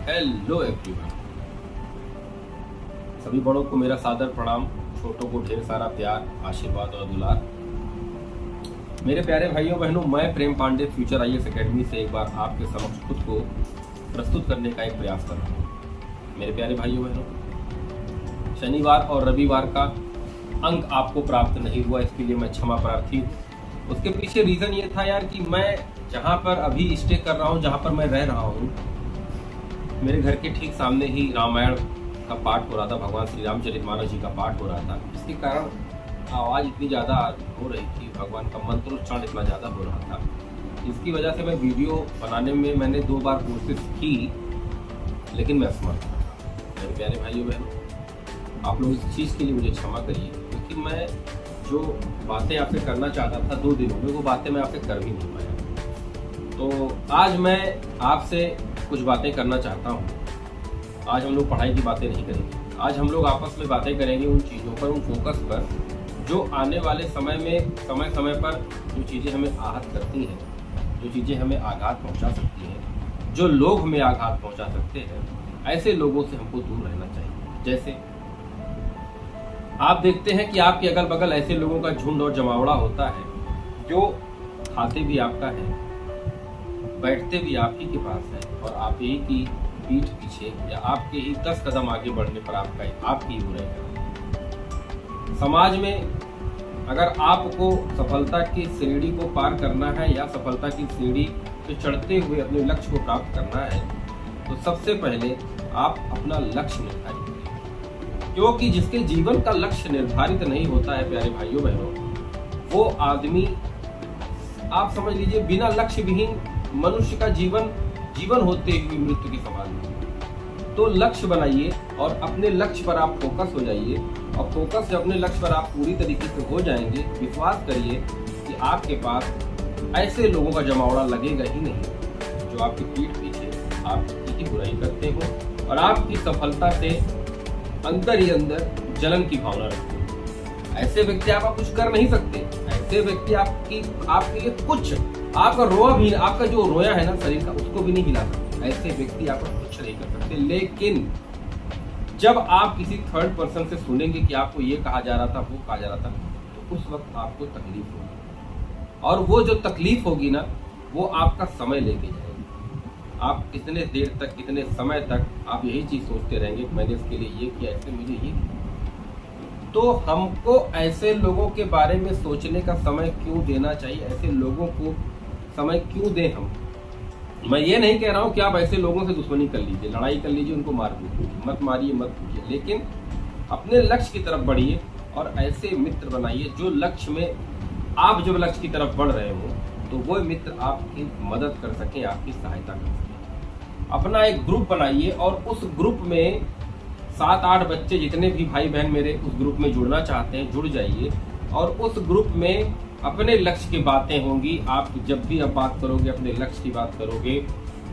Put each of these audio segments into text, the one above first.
Hello everyone, सभी बड़ों को मेरा सादर प्रणाम, छोटों को ढेर सारा प्यार, आशीर्वाद और दुलार। मेरे प्यारे भाइयों बहनों, मैं Prem Pandey future IAS academy से एक बार आपके समक्ष खुद को प्रस्तुत करने का एक प्रयास कर रहा हूँ। मेरे प्यारे भाइयों बहनों, शनिवार और रविवार का अंक आपको प्राप्त नहीं हुआ, इसके लिए मैं क्षमा प्रार्थी हूँ। उसके पीछे रीजन ये था यार कि मैं जहाँ पर अभी स्टे कर रहा हूँ, जहाँ पर मैं रह रहा हूँ, मेरे घर के ठीक सामने ही रामायण का पाठ हो रहा था, भगवान श्री रामचरितमानस जी का पाठ हो रहा था। इसके कारण आवाज़ इतनी ज़्यादा हो रही थी, भगवान का मंत्रोच्चारण इतना ज़्यादा हो रहा था। इसकी वजह से मैं वीडियो बनाने में मैंने 2 बार कोशिश की, लेकिन मैं असमर्थ था। मेरे प्यारे भाइयों बहनों, आप लोग इस चीज़ के लिए मुझे क्षमा करिए, क्योंकि मैं जो बातें आपसे करना चाहता था 2 दिनों में, वो बातें मैं आपसे कर भी नहीं पाया। तो आज मैं आपसे कुछ बातें करना चाहता हूँ। आज हम लोग पढ़ाई की बातें नहीं करेंगे, आज हम लोग आपस में बातें करेंगे उन चीज़ों पर, उन फोकस पर, जो आने वाले समय में समय समय पर जो चीज़ें हमें आहत करती हैं, जो चीज़ें हमें आघात पहुँचा सकती हैं, जो लोग हमें आघात पहुँचा सकते हैं, ऐसे लोगों से हमको दूर रहना चाहिए। जैसे आप देखते हैं कि आपके अगल बगल ऐसे लोगों का झुंड और जमावड़ा होता है, जो खाते भी आपका है, बैठते भी आप ही के पास है, और आप ही की पीठ पीछे या आपके ही 10 कदम आगे बढ़ने पर आपकी हो रहेगा। समाज में अगर आपको सफलता की सीढ़ी को पार करना है या सफलता की सीढ़ी पे चढ़ते हुए अपने लक्ष्य को प्राप्त करना है, तो सबसे पहले आप अपना लक्ष्य निर्धारित करें। क्योंकि जिसके जीवन का लक्ष्य निर्धारित नहीं होता है प्यारे भाइयों बहनों, वो आदमी आप समझ लीजिए बिना लक्ष्य विहीन मनुष्य का जीवन होते हुए मृत्यु के समान है। तो लक्ष्य बनाइए और अपने लक्ष्य पर आप फोकस हो जाइए, और फोकस जब अपने लक्ष्य पर आप पूरी तरीके से हो जाएंगे, विश्वास करिए कि आपके पास ऐसे लोगों का जमावड़ा लगेगा ही नहीं, जो आपकी पीठ पीछे आपकी ही बुराई करते हो और आपकी सफलता से अंदर ही अंदर जलन की भावना रखते हो। ऐसे व्यक्ति आपका कुछ कर नहीं सकते, ऐसे व्यक्ति आपके लिए कुछ, आपका रोआ भी, आपका जो रोया है ना शरीर का, उसको भी नहीं हिला सकते। ऐसे व्यक्ति आपका कुछ नहीं कर सकते। लेकिन जब आप किसी थर्ड पर्सन से सुनेंगे कि आपको ये कहा जा रहा था, वो कहा जा रहा था, तो उस वक्त आपको तकलीफ होगी, और वो जो तकलीफ होगी ना, वो आपका समय लेके जाएगी। आप कितने देर तक, कितने समय तक आप यही चीज सोचते रहेंगे, मैंने इसके लिए ये किया, इसलिए मुझे ये किया। तो हमको ऐसे लोगों के बारे में सोचने का समय क्यों देना चाहिए, ऐसे लोगों को समय क्यों दें हम। मैं ये नहीं कह रहा हूं कि आप ऐसे लोगों से दुश्मनी कर लीजिए, लड़ाई कर लीजिए, उनको मार दीजिए, मत मारिए, मत कीजिए, लेकिन अपने लक्ष्य की तरफ बढ़िए और ऐसे मित्र बनाइए जो लक्ष्य में, आप जब लक्ष्य की तरफ बढ़ रहे हो तो वो मित्र आपकी मदद कर सके, आपकी सहायता कर सके। अपना एक ग्रुप बनाइए और उस ग्रुप में 7-8 बच्चे, जितने भी भाई बहन मेरे उस ग्रुप में जुड़ना चाहते हैं, जुड़ जाइए, और उस ग्रुप में अपने लक्ष्य की बातें होंगी। आप जब भी आप बात करोगे, अपने लक्ष्य की बात करोगे,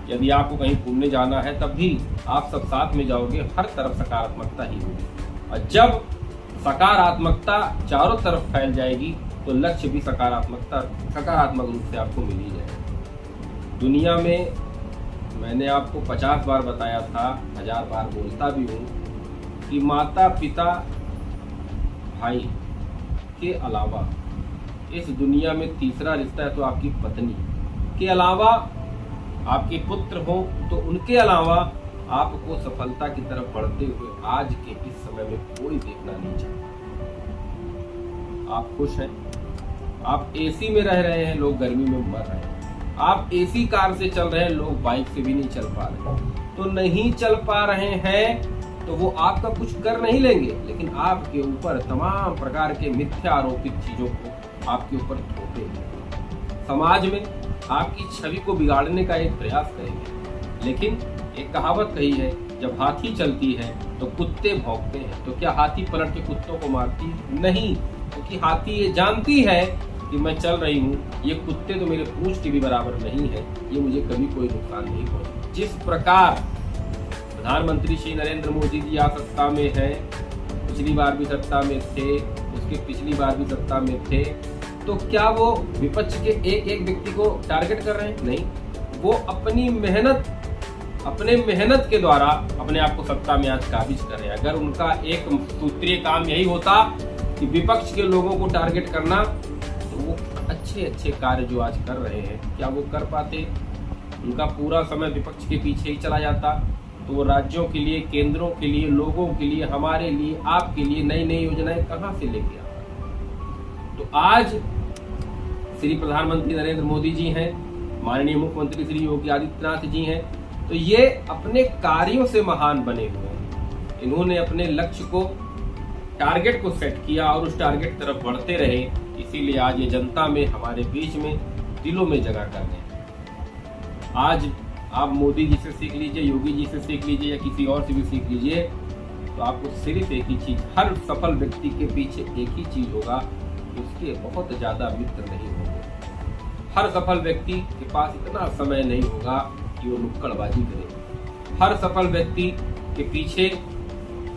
यदि आपको कहीं घूमने जाना है तब भी आप सब साथ में जाओगे, हर तरफ सकारात्मकता ही होगी। और जब सकारात्मकता चारों तरफ फैल जाएगी तो लक्ष्य भी सकारात्मक रूप से आपको मिल ही जाएगा। दुनिया में मैंने आपको 50 बार बताया था, 1000 बार बोलता भी हूँ कि माता पिता भाई के अलावा इस दुनिया में तीसरा रिश्ता है तो आपकी पत्नी के अलावा, आपके पुत्र हो तो उनके अलावा आपको सफलता की तरफ बढ़ते हुए आज के इस समय में कोई देखना नहीं चाहता। आप खुश हैं, आप एसी में रह रहे हैं, लोग गर्मी में मर रहे हैं। आप एसी कार से चल रहे हैं, लोग बाइक से भी नहीं चल पा रहे। तो नहीं चल पा रहे हैं तो वो आपका कुछ कर नहीं लेंगे, लेकिन आपके ऊपर तमाम प्रकार के मिथ्या आरोपित चीजों को आपके ऊपर थोपेंगे। समाज में आपकी छवि को बिगाड़ने का एक प्रयास करेंगे। लेकिन एक कहावत कही है, जब हाथी चलती है तो कुत्ते भौंकते हैं। तो क्या हाथी पलट के कुत्तों को मारती है? नहीं, क्योंकि हाथी ये जानती है कि मैं चल रही हूँ, ये कुत्ते तो मेरे पूंछ के भी बराबर नहीं है, ये मुझे कभी कोई नुकसान नहीं पहुंचे। जिस प्रकार प्रधानमंत्री श्री नरेंद्र मोदी जी आज सत्ता में है, पिछली बार भी सत्ता में थे, उसके पिछली बार भी सत्ता में थे, तो क्या वो विपक्ष के एक एक व्यक्ति को टारगेट कर रहे हैं? नहीं, वो अपनी मेहनत अपने मेहनत के द्वारा अपने आप को सत्ता में आज काबिज कर रहे हैं। अगर उनका एक सूत्रीय काम यही होता कि विपक्ष के लोगों को टारगेट करना, तो वो अच्छे अच्छे कार्य जो आज कर रहे हैं क्या वो कर पाते? उनका पूरा समय विपक्ष के पीछे ही चला जाता, तो वो राज्यों के लिए, केंद्रों के लिए, लोगों के लिए, हमारे लिए, आपके लिए नई नई योजनाएं कहां से लेके आता? तो आज श्री प्रधानमंत्री नरेंद्र मोदी जी हैं, माननीय मुख्यमंत्री श्री योगी आदित्यनाथ जी हैं, तो ये अपने कार्यों से महान बने हुए हैं। इन्होंने अपने लक्ष्य को, टारगेट को सेट किया और उस टारगेट की तरफ बढ़ते रहे, इसीलिए आज ये जनता में, हमारे बीच में, दिलों में जगह कर रहे हैं। आज आप मोदी जी से सीख लीजिए, योगी जी से सीख लीजिए या किसी और से भी सीख लीजिए, तो आपको सिर्फ एक ही चीज, हर सफल व्यक्ति के पीछे एक ही चीज होगा, उसके बहुत ज्यादा मित्र नहीं होंगे। हर सफल व्यक्ति के पास इतना समय नहीं होगा कि वो नुक्कड़बाजी करे। हर सफल व्यक्ति के पीछे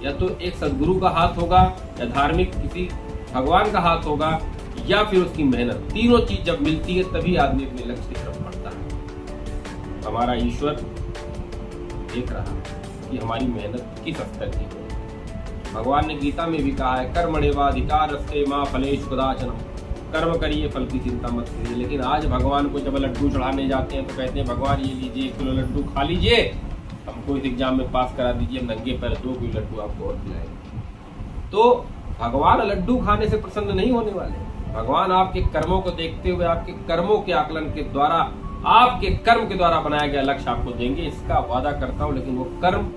या तो एक सद्गुरु का हाथ होगा, या धार्मिक किसी भगवान का हाथ होगा, या फिर उसकी मेहनत। तीनों चीज जब मिलती है तभी आदमी अपने लक्ष्य की तरफ बढ़ता है। हमारा ईश्वर देख रहा है कि हमारी मेहनत किस स्तर की है। भगवान ने गीता में भी कहा है, कर्मण्येवाधिकारस्ते मा फलेषु कदाचन, कर्म करिए फल की चिंता मत करिए। लेकिन आज भगवान को जब लड्डू चढ़ाने जाते हैं तो कहते हैं, भगवान ये लीजिए 1 किलो लड्डू खा लीजिए, हमको इस एग्जाम में पास करा दीजिए, हम नंगे पैर 2 किलो लड्डू आपको और खिलाएंगे। तो भगवान लड्डू खाने से प्रसन्न नहीं होने वाले। भगवान आपके कर्मों को देखते हुए, आपके कर्मों के आकलन के द्वारा, आपके कर्म के द्वारा बनाया गया लक्ष्य आपको देंगे, इसका वादा करता हूं। लेकिन वो कर्म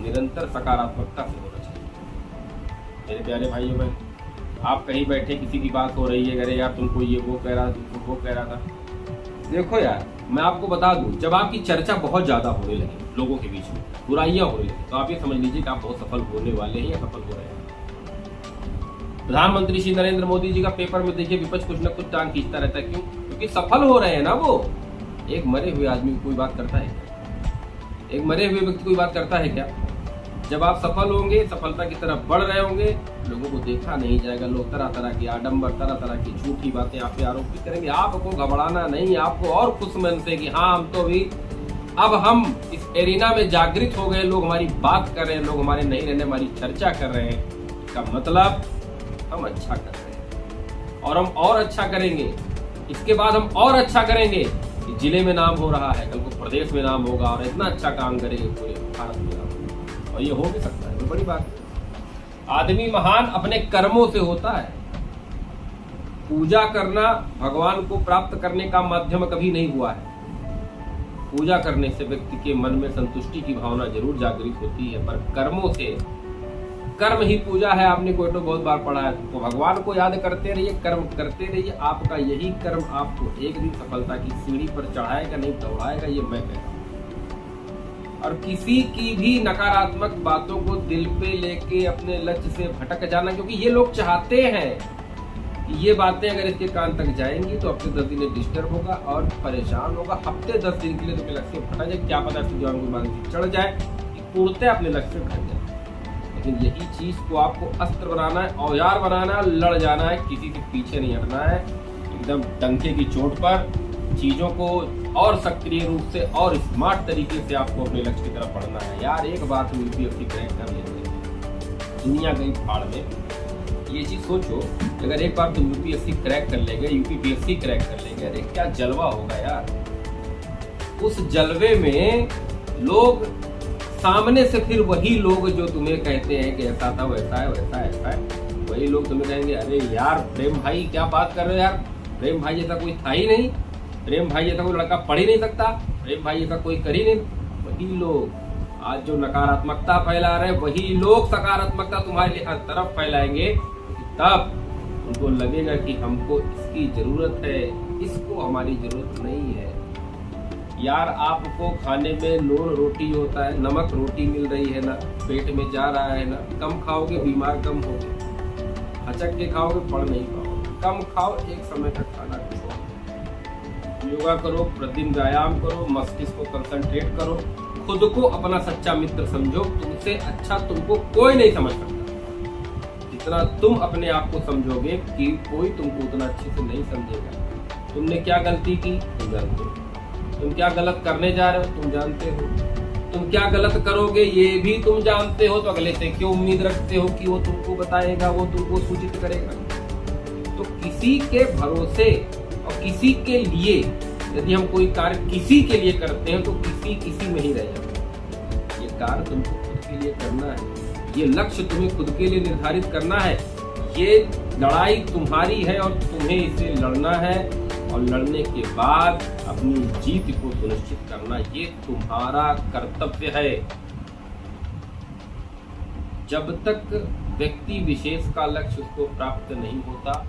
निरंतर सकारात्मकता से होना चाहिए। मेरे प्यारे भाइयों बहन, आप कहीं बैठे, किसी की बात हो रही है, अरे यार तुमको ये वो कह रहा, तुमको वो कह रहा था। देखो यार, मैं आपको बता दूं, जब आपकी चर्चा बहुत ज्यादा होने लगी, लोगों के बीच में बुराइयां होने लगी, तो आप ये समझ लीजिए कि आप बहुत सफल होने वाले हैं या सफल हो रहे हैं। प्रधानमंत्री श्री नरेंद्र मोदी जी का पेपर में देखिए, विपक्ष कुछ न कुछ टांग खींचता रहता है। क्यों? क्योंकि सफल हो रहे हैं ना वो। एक मरे हुए आदमी को कोई बात करता है क्या? एक मरे हुए व्यक्ति कोई बात करता है क्या? जब आप सफल होंगे, सफलता की तरफ बढ़ रहे होंगे, लोगों को देखा नहीं जाएगा। लोग तरह तरह की आडंबर, तरह तरह की झूठी बातें आप पे आरोपित करेंगे। आपको घबराना नहीं, आपको और खुश मन से कि हाँ, हम तो भी अब हम इस एरिना में जागृत हो गए, लोग हमारी बात कर रहे हैं, लोग हमारे नहीं रहने हमारी चर्चा कर रहे हैं। इसका मतलब हम अच्छा कर रहे हैं और हम और अच्छा करेंगे। इसके बाद हम और अच्छा करेंगे। जिले में नाम हो रहा है, कल को प्रदेश में नाम होगा, और इतना अच्छा काम करेंगे पूरे भारत में नाम, और ये हो भी सकता है। तो बड़ी बात है। आदमी महान अपने कर्मों से होता है। पूजा करना भगवान को प्राप्त करने का माध्यम कभी नहीं हुआ है। पूजा करने से व्यक्ति के मन में संतुष्टि की भावना जरूर जागृत होती है, पर कर्मों से, कर्म ही पूजा है। आपने कोई तो बहुत बार पढ़ा है। तो भगवान को याद करते रहिए, कर्म करते रहिए। आपका यही कर्म आपको एक दिन सफलता की सीढ़ी पर चढ़ाएगा, नहीं दौड़ाएगा, ये मैं कहता हूं। और किसी की भी नकारात्मक बातों को दिल पे लेके अपने लक्ष्य से भटक जाना, क्योंकि ये लोग चाहते हैं कि ये बातें अगर इसके कान तक जाएंगी तो हफ्ते 10 दिन डिस्टर्ब होगा और परेशान होगा। हफ्ते 10 दिन के लिए तो लक्ष्य से भटक जाए, क्या पता इसकी जवान को मानसिक चढ़ जाए, पूर्णतः अपने लक्ष्य से भटक जाए। लेकिन यही चीज को आपको अस्त्र बनाना है, औजार बनाना है, लड़ जाना है, किसी के पीछे नहीं हटना है। एकदम डंके की चोट पर चीजों को और सक्रिय रूप से और स्मार्ट तरीके से आपको अपने लक्ष्य की तरफ बढ़ना है। यार एक बात यूपीएससी क्रैक कर लेंगे, दुनिया गई फाड़ में। ये चीज सोचो, अगर एक बार तुम यूपीएससी क्रैक कर लेंगे, यूपीपीएससी क्रैक कर लेंगे, अरे क्या जलवा होगा यार। उस जलवे में लोग सामने से, फिर वही लोग जो तुम्हें कहते हैं कि ऐसा था, वैसा है, वैसा ऐसा है, वही लोग तुम्हें कहेंगे, अरे यार प्रेम भाई क्या बात कर रहे हो यार, प्रेम भाई जैसा कोई था ही नहीं, प्रेम भाई जैसा कोई लड़का पढ़ ही नहीं सकता, प्रेम भाई जैसा कोई कर ही नहीं। वही लोग आज जो नकारात्मकता फैला रहे, वही लोग सकारात्मकता तुम्हारे लिए हर तरफ फैलाएंगे। तब उनको लगेगा कि हमको इसकी जरूरत है, इसको हमारी जरूरत नहीं है। यार आपको खाने में नून रोटी होता है, नमक रोटी मिल रही है ना, पेट में जा रहा है ना, कम खाओगे बीमार कम होगे, हचक के खाओगे पढ़ नहीं पाओगे। कम खाओ, एक समय तक खाना खाओ, योगा करो, प्रतिदिन व्यायाम करो, मस्तिष्क को कंसंट्रेट करो, खुद को अपना सच्चा मित्र समझो। तुमसे अच्छा तुमको कोई नहीं समझ सकता। जितना तुम अपने आप को समझोगे कि कोई तुमको उतना अच्छे से नहीं समझेगा। तुमने क्या गलती की तुम जानते हो, तुम क्या गलत करने जा रहे हो तुम जानते हो। तुम क्या गलत करोगे ये भी तुम जानते हो, तो अगले से क्यों उम्मीद रखते हो कि वो तुमको बताएगा, वो तुमको सूचित करेगा। तो किसी के भरोसे और किसी के लिए यदि हम कोई कार्य किसी के लिए करते हैं तो किसी में ही रह जाता है। ये कार्य तुमको खुद के लिए करना है, ये लक्ष्य तुम्हें खुद के लिए निर्धारित करना है, ये लड़ाई तुम्हारी है और तुम्हें इसे लड़ना है, और लड़ने के बाद अपनी जीत को सुनिश्चित करना ये तुम्हारा कर्तव्य है। जब तक व्यक्ति विशेष का लक्ष्य उसको प्राप्त नहीं होता,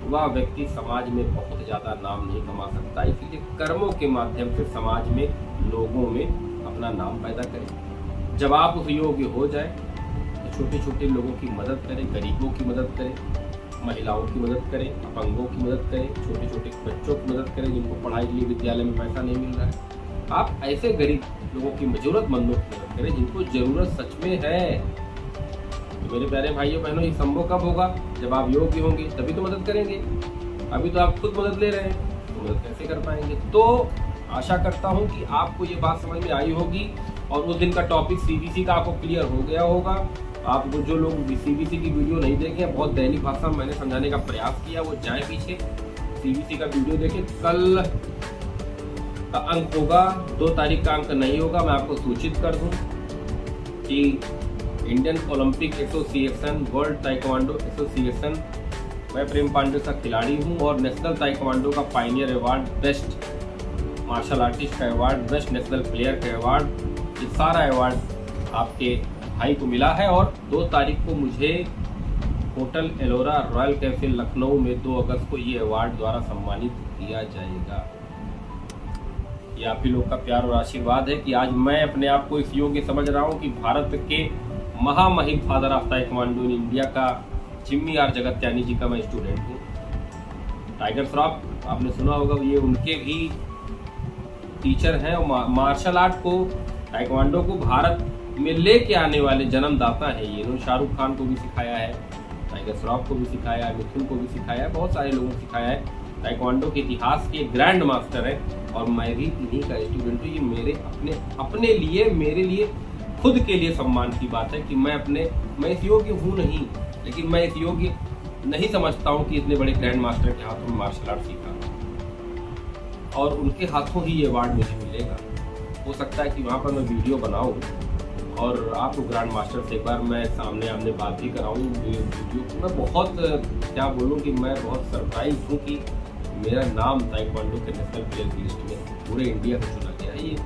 वह व्यक्ति समाज में बहुत ज्यादा नाम नहीं कमा सकता। इसलिए कर्मों के माध्यम से समाज में, लोगों में अपना नाम पैदा करें। जब आप उस योग्य हो जाए तो छोटे छोटे लोगों की मदद करें, गरीबों की मदद करें, महिलाओं की मदद करें, अपंगों की मदद करें, छोटे छोटे बच्चों की मदद करें जिनको पढ़ाई के लिए विद्यालय में पैसा नहीं मिल रहा है। आप ऐसे गरीब लोगों की, जरूरतमंदों की मदद करें जिनको जरूरत सच में है। तो मेरे प्यारे भाइयों बहनों, ये संभव कब होगा? जब आप योग्य होंगे तभी तो मदद करेंगे। अभी तो आप खुद मदद ले रहे हैं तो मदद कैसे कर पाएंगे? तो आशा करता हूँ कि आपको ये बात समझ में आई होगी और उस दिन का टॉपिक सीबीसी का आपको क्लियर हो गया होगा। आप जो लोग सीबीसी की वीडियो नहीं देखे, बहुत दैनिक भाषा में मैंने समझाने का प्रयास किया, वो जाए पीछे सीबीसी का वीडियो देखें। कल का अंक होगा, 2 तारीख का अंक नहीं होगा। मैं आपको सूचित कर दूं कि Indian Olympic Association, World Taekwondo Association, मैं प्रेम पांडे का खिलाड़ी हूं और नेशनल ताइक्वांडो का pioneer award, best martial artist का अवार्ड, बेस्ट नेशनल प्लेयर का अवार्ड, ये सारा अवार्ड आपके भाई को मिला है। और 2 तारीख को मुझे hotel Ellora royal cafe Lucknow में 2 अगस्त को ये अवार्ड द्वारा सम्मानित किया जाएगा। ये आप ही लोग का प्यार और आशीर्वाद है कि आज मैं अपने आप को इस योग्य समझ रहा हूँ कि भारत के महामहिम father of taekwondo in India का जिम्मी आर जगत्यानी जी का मैं स्टूडेंट हूँ। टाइगर श्रॉफ आपने सुना होगा, ये उनके भी टीचर हैं और मार्शल आर्ट को, ताइक्वांडो को भारत में लेके आने वाले जन्मदाता है ये। इन्होंने शाहरुख खान को भी सिखाया है, टाइगर श्रॉफ को भी सिखाया है, मिथुन को भी सिखाया है, बहुत सारे लोगों को सिखाया है। ताइक्वांडो के इतिहास के ग्रैंड मास्टर है और मैं भी इन्हीं का स्टूडेंट हूँ। ये मेरे अपने लिए, मेरे लिए खुद के लिए सम्मान की बात है कि मैं इस योग्य हूँ नहीं, लेकिन मैं इस योग्य नहीं समझता हूँ कि इतने बड़े ग्रैंड मास्टर के हाथों में मार्शल आर्ट सीखा और उनके हाथों ही ये अवार्ड मुझे मिलेगा। हो सकता है कि वहाँ पर मैं वीडियो बनाऊँ और आपको ग्रैंड मास्टर से एक बार मैं सामने आमने बात भी कराऊँ वीडियो। मैं बहुत क्या बोलूँ कि मैं बहुत सरप्राइज हूँ कि मेरा नाम ताइक्वांडो के नेशनल प्लेयर की लिस्ट में पूरे इंडिया से चुना गया है। ये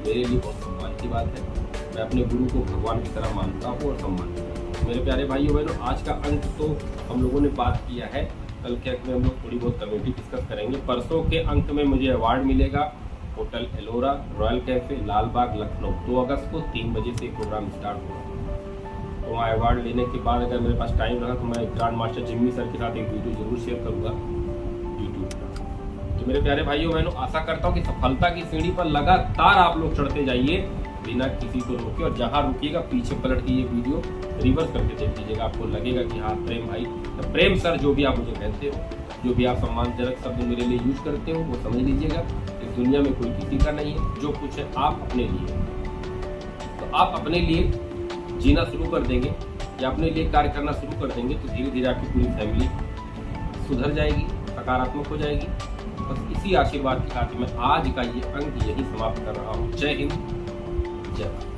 मेरे लिए बहुत सम्मान की बात है। मैं अपने गुरु को भगवान की तरह मानता हूँ और सम्मान करता हूँ। मेरे प्यारे भाइयों बहनों, आज का अंक तो हम लोगों ने बात किया है। कल के अंक में हम लोग थोड़ी बहुत कमेटी डिस्कस करेंगे। परसों के अंक में मुझे अवार्ड मिलेगा hotel Ellora royal cafe, Lalbagh, Lucknow. 2 अगस्त को 3 बजे से प्रोग्राम स्टार्ट होगा। तो मैं अवार्ड लेने के बाद अगर मेरे पास टाइम रहा तो मैं ग्रैंड मास्टर जिम्मी सर के साथ एक वीडियो जरूर शेयर करूँगा यूट्यूब पर। तो मेरे प्यारे भाइयों बहनों, आशा करता हूँ कि सफलता की सीढ़ी पर लगातार आप लोग चढ़ते जाइए बिना किसी को रोके, और जहाँ रुकिएगा पीछे पलट के ये वीडियो रिवर्स करके देख लीजिएगा। आपको लगेगा कि हाँ प्रेम भाई, प्रेम सर, जो भी आप मुझे कहते हो, जो भी आप सम्मानजनक शब्द मेरे लिए यूज करते हो, वो समझ लीजिएगा इस दुनिया में कोई किसी का नहीं है। जो कुछ है आप अपने लिए, तो आप अपने लिए जीना शुरू कर देंगे या अपने लिए कार्य करना शुरू कर देंगे तो धीरे धीरे आपकी पूरी फैमिली सुधर जाएगी, सकारात्मक हो जाएगी। बस इसी आशीर्वाद के साथ मैं आज का ये अंक यही समाप्त कर रहा हूँ। जय हिंद, जय भारत।